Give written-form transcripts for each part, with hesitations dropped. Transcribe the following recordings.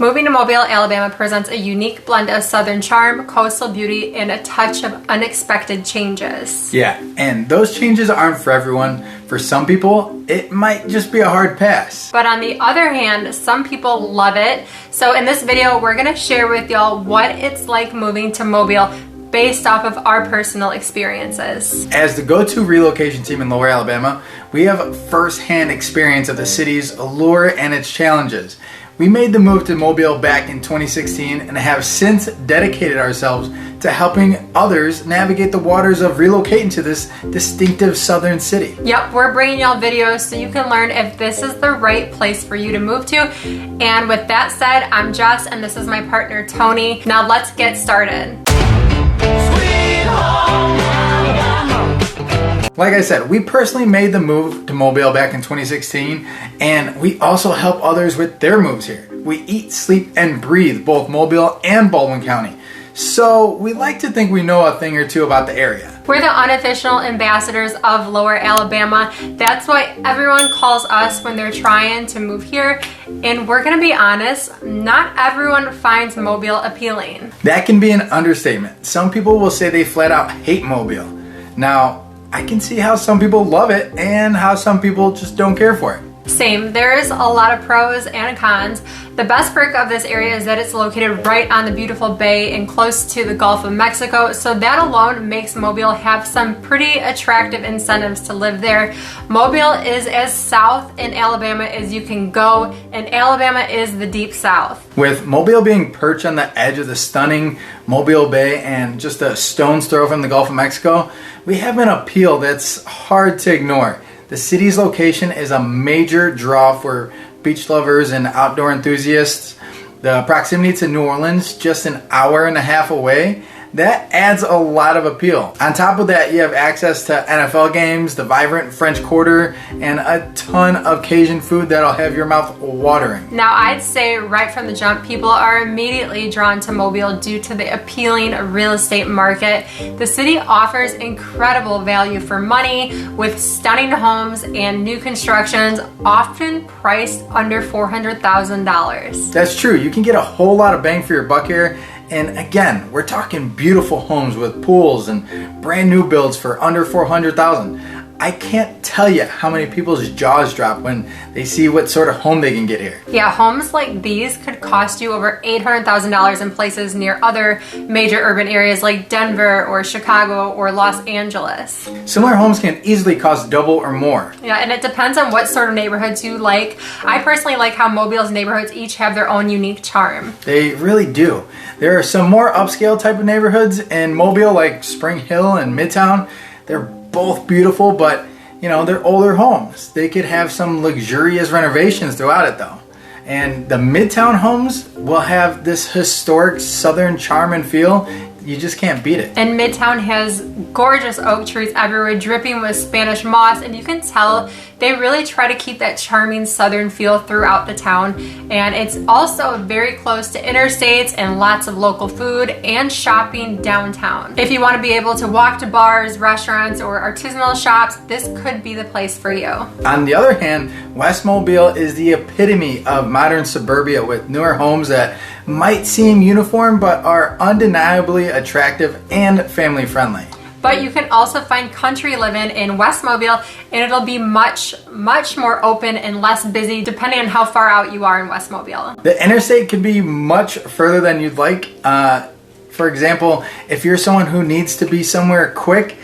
Moving to Mobile, Alabama presents a unique blend of southern charm, coastal beauty, and a touch of unexpected changes. Yeah, and those changes aren't for everyone. For some people, it might just be a hard pass. But on the other hand, some people love it. So in this video, we're gonna share with y'all what it's like moving to Mobile based off of our personal experiences. As the go-to relocation team in Lower Alabama, we have first-hand experience of the city's allure and its challenges. We made the move to Mobile back in 2016 and have since dedicated ourselves to helping others navigate the waters of relocating to this distinctive southern city. Yep, we're bringing y'all videos so you can learn if this is the right place for you to move to. And with that said, I'm Jess and this is my partner Tony. Now let's get started. Like I said, we personally made the move to Mobile back in 2016, and we also help others with their moves here. We eat, sleep, and breathe both Mobile and Baldwin County. So we like to think we know a thing or two about the area. We're the unofficial ambassadors of Lower Alabama. That's why everyone calls us when they're trying to move here. And we're gonna be honest, not everyone finds Mobile appealing. That can be an understatement. Some people will say they flat out hate Mobile. Now, I can see how some people love it and how some people just don't care for it. Same, there's a lot of pros and cons. The best perk of this area is that it's located right on the beautiful bay and close to the Gulf of Mexico, so that alone makes Mobile have some pretty attractive incentives to live there. Mobile is as south in Alabama as you can go, and Alabama is the deep south. With Mobile being perched on the edge of the stunning Mobile Bay and just a stone's throw from the Gulf of Mexico, we have an appeal that's hard to ignore. The city's location is a major draw for beach lovers and outdoor enthusiasts. The proximity to New Orleans, just an hour and a half away, that adds a lot of appeal. On top of that, you have access to NFL games, the vibrant French Quarter, and a ton of Cajun food that'll have your mouth watering. Now, I'd say right from the jump, people are immediately drawn to Mobile due to the appealing real estate market. The city offers incredible value for money with stunning homes and new constructions, often priced under $400,000. That's true. You can get a whole lot of bang for your buck here. And again, we're talking beautiful homes with pools and brand new builds for under $400,000. I can't tell you how many people's jaws drop when they see what sort of home they can get here. Yeah, homes like these could cost you over $800,000 in places near other major urban areas like Denver or Chicago or Los Angeles. Similar homes can easily cost double or more. Yeah, and it depends on what sort of neighborhoods you like. I personally like how Mobile's neighborhoods each have their own unique charm. They really do. There are some more upscale type of neighborhoods in Mobile like Spring Hill and Midtown. They're both beautiful, but you know, they're older homes. They could have some luxurious renovations throughout it though. And the Midtown homes will have this historic southern charm and feel. You just can't beat it. And Midtown has gorgeous oak trees everywhere, dripping with Spanish moss, and you can tell they really try to keep that charming southern feel throughout the town. And it's also very close to interstates and lots of local food and shopping downtown. If you want to be able to walk to bars, restaurants, or artisanal shops, this could be the place for you. On the other hand, West Mobile is the epitome of modern suburbia with newer homes that might seem uniform but are undeniably attractive and family friendly. But you can also find country living in West Mobile, and it'll be much more open and less busy depending on how far out you are in West Mobile. The interstate could be much further than you'd like. For example, if you're someone who needs to be somewhere quick,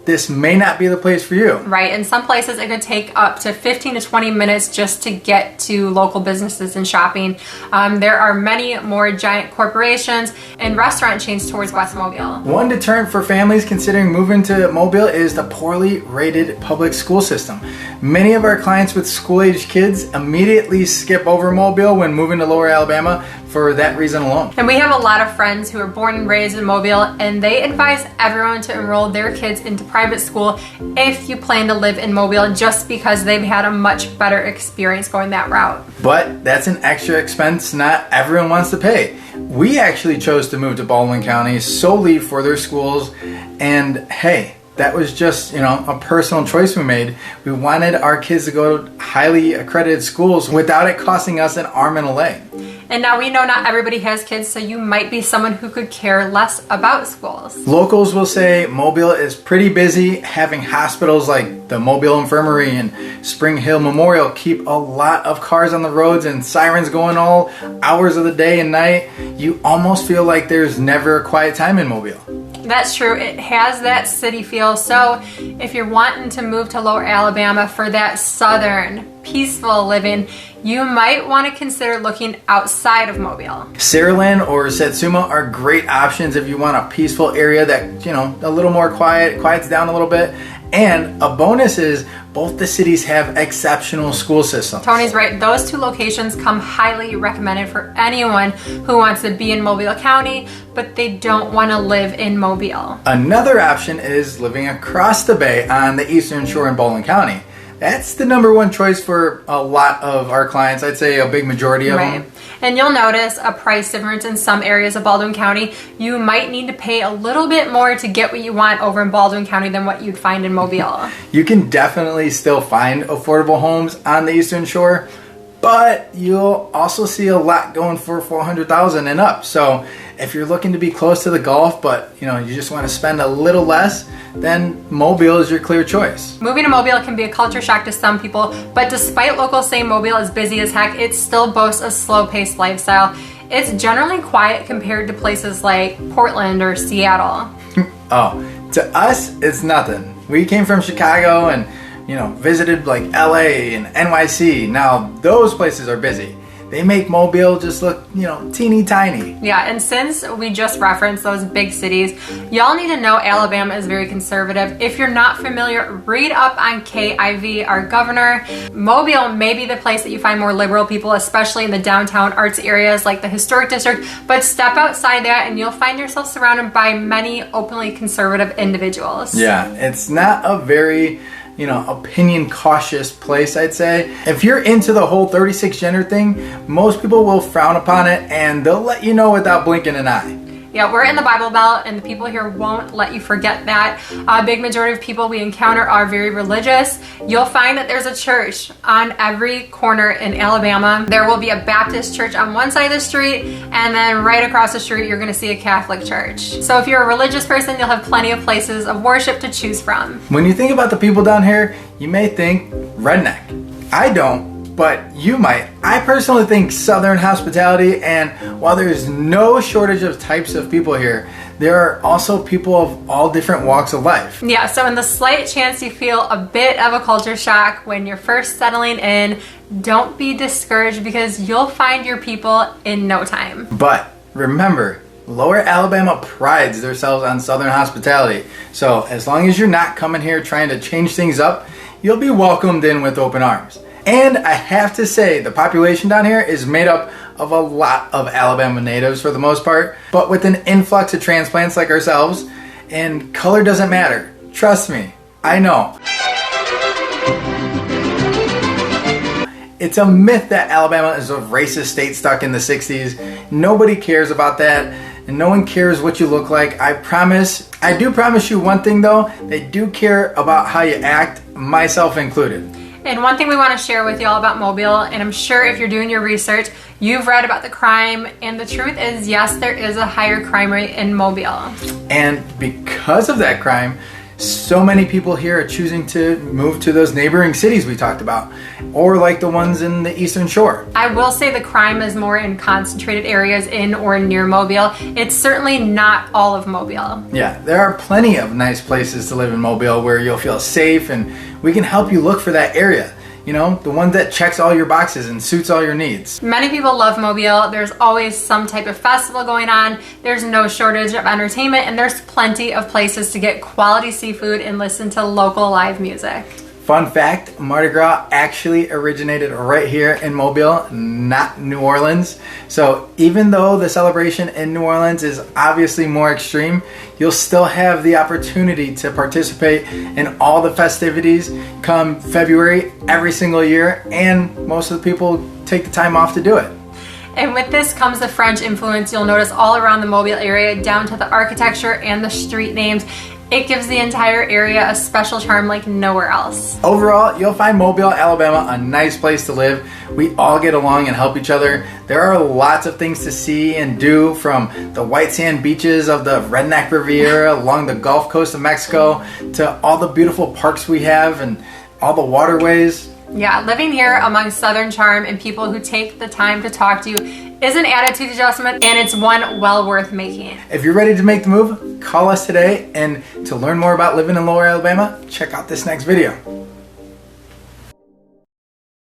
this may not be the place for you. Right, in some places it could take up to 15 to 20 minutes just to get to local businesses and shopping. There are many more giant corporations and restaurant chains towards West Mobile. One deterrent for families considering moving to Mobile is the poorly rated public school system. Many of our clients with school-aged kids immediately skip over Mobile when moving to Lower Alabama for that reason alone. And we have a lot of friends who are born and raised in Mobile, and they advise everyone to enroll their kids into private school if you plan to live in Mobile, just because they've had a much better experience going that route. But that's an extra expense not everyone wants to pay. We actually chose to move to Baldwin County solely for their schools, and hey, that was just, a personal choice we made. We wanted our kids to go to highly accredited schools without it costing us an arm and a leg. And now we know not everybody has kids, so you might be someone who could care less about schools. Locals will say Mobile is pretty busy, having hospitals like the Mobile Infirmary and Spring Hill Memorial keep a lot of cars on the roads and sirens going all hours of the day and night. You almost feel like there's never a quiet time in Mobile. That's true. It has that city feel. So if you're wanting to move to Lower Alabama for that southern, peaceful living, you might want to consider looking outside of Mobile. Saraland or Satsuma are great options if you want a peaceful area that, a little more quiets down a little bit. And a bonus is both the cities have exceptional school systems. Tony's right. Those two locations come highly recommended for anyone who wants to be in Mobile County, but they don't want to live in Mobile. Another option is living across the bay on the Eastern Shore in Baldwin County. That's the number one choice for a lot of our clients. I'd say a big majority of them. And you'll notice a price difference in some areas of Baldwin County. You might need to pay a little bit more to get what you want over in Baldwin County than what you'd find in Mobile. You can definitely still find affordable homes on the Eastern Shore, but you'll also see a lot going for $400,000 and up. So if you're looking to be close to the Gulf, but you just want to spend a little less, then Mobile is your clear choice. Moving to Mobile can be a culture shock to some people, but despite locals saying Mobile is busy as heck, it still boasts a slow-paced lifestyle. It's generally quiet compared to places like Portland or Seattle. Oh, to us, it's nothing. We came from Chicago and visited like LA and NYC. Now those places are busy. They make Mobile just look, teeny tiny. Yeah, and since we just referenced those big cities, y'all need to know Alabama is very conservative. If you're not familiar, read up on KIV, our governor. Mobile may be the place that you find more liberal people, especially in the downtown arts areas like the historic district, but step outside that and you'll find yourself surrounded by many openly conservative individuals. Yeah, it's not a very opinion cautious place, I'd say. If you're into the whole 36 gender thing, most people will frown upon it and they'll let you know without blinking an eye. Yeah, we're in the Bible Belt and the people here won't let you forget that. A big majority of people we encounter are very religious. You'll find that there's a church on every corner in Alabama. There will be a Baptist church on one side of the street, and then right across the street you're going to see a Catholic church. So if you're a religious person, you'll have plenty of places of worship to choose from. When you think about the people down here, you may think redneck. I don't. But you might. I personally think Southern hospitality, and while there's no shortage of types of people here, there are also people of all different walks of life. Yeah, so in the slight chance you feel a bit of a culture shock when you're first settling in, don't be discouraged because you'll find your people in no time. But remember, Lower Alabama prides themselves on Southern hospitality. So as long as you're not coming here trying to change things up, you'll be welcomed in with open arms. And I have to say, the population down here is made up of a lot of Alabama natives for the most part, but with an influx of transplants like ourselves, and color doesn't matter. Trust me, I know. It's a myth that Alabama is a racist state stuck in the 60s. Nobody cares about that, and no one cares what you look like. I do promise you one thing though, they do care about how you act, myself included. And one thing we want to share with y'all about Mobile, and I'm sure if you're doing your research, you've read about the crime, and the truth is, yes, there is a higher crime rate in Mobile. And because of that crime, so many people here are choosing to move to those neighboring cities we talked about, or like the ones in the Eastern Shore. I will say the crime is more in concentrated areas in or near Mobile. It's certainly not all of Mobile. Yeah, there are plenty of nice places to live in Mobile where you'll feel safe, and we can help you look for that area. The one that checks all your boxes and suits all your needs. Many people love Mobile. There's always some type of festival going on. There's no shortage of entertainment, and there's plenty of places to get quality seafood and listen to local live music. Fun fact, Mardi Gras actually originated right here in Mobile, not New Orleans. So even though the celebration in New Orleans is obviously more extreme, you'll still have the opportunity to participate in all the festivities come February every single year, and most of the people take the time off to do it. And with this comes the French influence you'll notice all around the Mobile area, down to the architecture and the street names. It gives the entire area a special charm like nowhere else. Overall, you'll find Mobile, Alabama a nice place to live. We all get along and help each other. There are lots of things to see and do, from the white sand beaches of the Redneck Riviera along the Gulf Coast of Mexico to all the beautiful parks we have and all the waterways. Yeah, living here among Southern charm and people who take the time to talk to you is an attitude adjustment, and it's one well worth making. If you're ready to make the move, call us today. And to learn more about living in Lower Alabama, check out this next video.